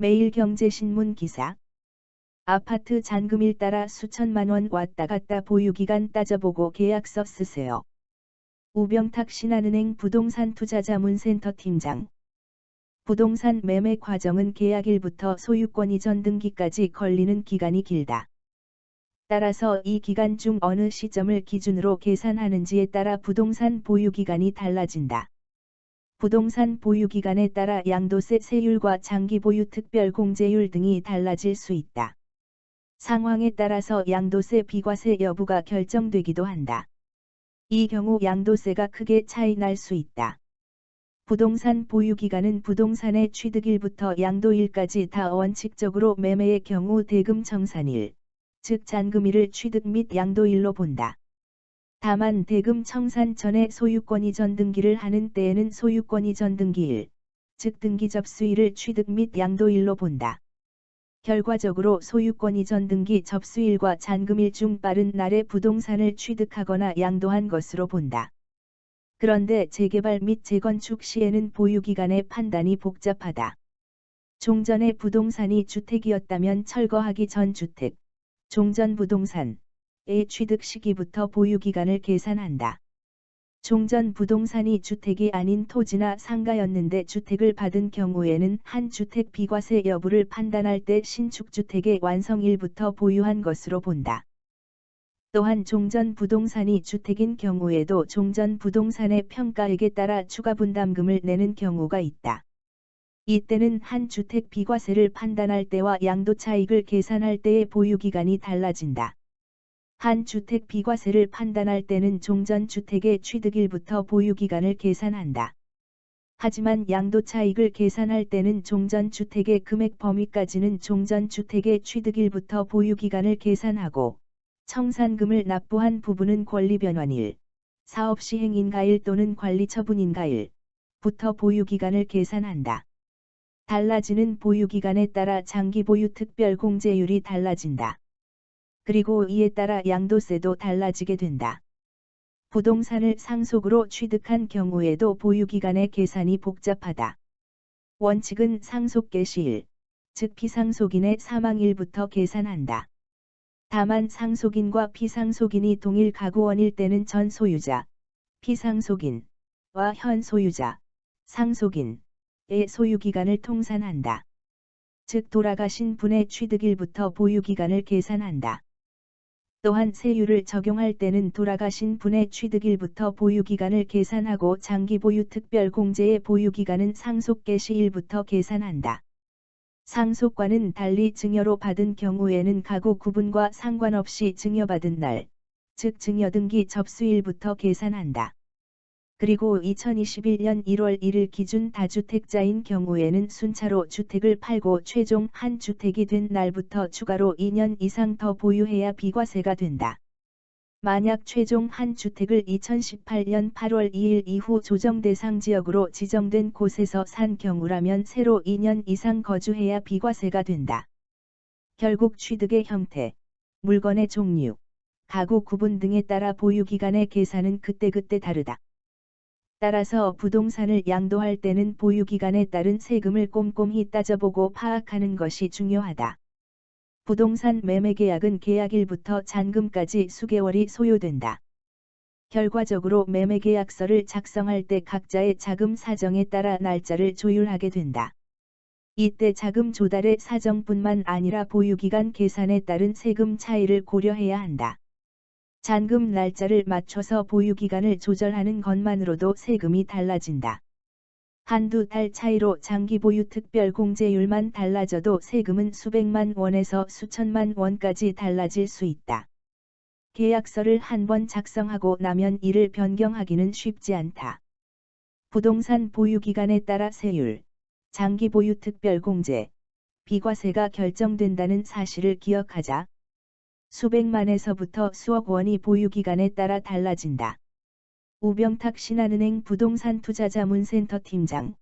매일경제신문 기사. 아파트 잔금일 따라 수천만 원 왔다 갔다 보유기간 따져보고 계약서 쓰세요. 우병탁 신한은행 부동산투자자문센터 팀장. 부동산 매매 과정은 계약일부터 소유권 이전 등기까지 걸리는 기간이 길다. 따라서 이 기간 중 어느 시점을 기준으로 계산하는지에 따라 부동산 보유기간이 달라진다. 부동산 보유기간에 따라 양도세 세율과 장기보유 특별공제율 등이 달라질 수 있다. 상황에 따라서 양도세 비과세 여부가 결정되기도 한다. 이 경우 양도세가 크게 차이 날 수 있다. 부동산 보유기간은 부동산의 취득일부터 양도일까지 다 원칙적으로 매매의 경우 대금 청산일, 즉 잔금일을 취득 및 양도일로 본다. 다만 대금 청산 전에 소유권 이전 등기를 하는 때에는 소유권 이전 등기일, 즉 등기 접수일을 취득 및 양도일로 본다. 결과적으로 소유권 이전 등기 접수일과 잔금일 중 빠른 날에 부동산을 취득하거나 양도한 것으로 본다. 그런데 재개발 및 재건축 시에는 보유기간의 판단이 복잡하다. 종전의 부동산이 주택이었다면 철거하기 전 주택, 종전 부동산의 취득 시기부터 보유기간을 계산한다. 종전 부동산이 주택이 아닌 토지나 상가였는데 주택을 받은 경우에는 한 주택 비과세 여부를 판단할 때 신축주택의 완성일부터 보유한 것으로 본다. 또한 종전 부동산이 주택인 경우에도 종전 부동산의 평가액에 따라 추가 분담금을 내는 경우가 있다. 이때는 한 주택 비과세를 판단할 때와 양도차익을 계산할 때의 보유기간이 달라진다. 한 주택 비과세를 판단할 때는 종전 주택의 취득일부터 보유기간을 계산한다. 하지만 양도차익을 계산할 때는 종전 주택의 금액 범위까지는 종전 주택의 취득일부터 보유기간을 계산하고 청산금을 납부한 부분은 권리변환일, 사업시행인가일 또는 관리처분인가일부터 보유기간을 계산한다. 달라지는 보유기간에 따라 장기보유 특별공제율이 달라진다. 그리고 이에 따라 양도세도 달라지게 된다. 부동산을 상속으로 취득한 경우에도 보유기간의 계산이 복잡하다. 원칙은 상속 개시일, 즉 피상속인의 사망일부터 계산한다. 다만 상속인과 피상속인이 동일 가구원일 때는 전 소유자, 피상속인과 현 소유자, 상속인의 소유기간을 통산한다. 즉 돌아가신 분의 취득일부터 보유기간을 계산한다. 또한 세율을 적용할 때는 돌아가신 분의 취득일부터 보유기간을 계산하고 장기보유 특별공제의 보유기간은 상속 개시일부터 계산한다. 상속과는 달리 증여로 받은 경우에는 가구 구분과 상관없이 증여받은 날, 즉 증여등기 접수일부터 계산한다. 그리고 2021년 1월 1일 기준 다주택자인 경우에는 순차로 주택을 팔고 최종 한 주택이 된 날부터 추가로 2년 이상 더 보유해야 비과세가 된다. 만약 최종 한 주택을 2018년 8월 2일 이후 조정 대상 지역으로 지정된 곳에서 산 경우라면 새로 2년 이상 거주해야 비과세가 된다. 결국 취득의 형태, 물건의 종류, 가구 구분 등에 따라 보유기간의 계산은 그때그때 다르다. 따라서 부동산을 양도할 때는 보유기간에 따른 세금을 꼼꼼히 따져보고 파악하는 것이 중요하다. 부동산 매매계약은 계약일부터 잔금까지 수개월이 소요된다. 결과적으로 매매계약서를 작성할 때 각자의 자금 사정에 따라 날짜를 조율하게 된다. 이때 자금 조달의 사정뿐만 아니라 보유기간 계산에 따른 세금 차이를 고려해야 한다. 잔금 날짜를 맞춰서 보유기간을 조절하는 것만으로도 세금이 달라진다. 한두 달 차이로 장기보유 특별공제율만 달라져도 세금은 수백만 원에서 수천만 원까지 달라질 수 있다. 계약서를 한 번 작성하고 나면 이를 변경하기는 쉽지 않다. 부동산 보유기간에 따라 세율, 장기보유 특별공제, 비과세가 결정된다는 사실을 기억하자. 수백만에서부터 수억 원이 보유기간에 따라 달라진다. 우병탁 신한은행 부동산투자자문센터 팀장.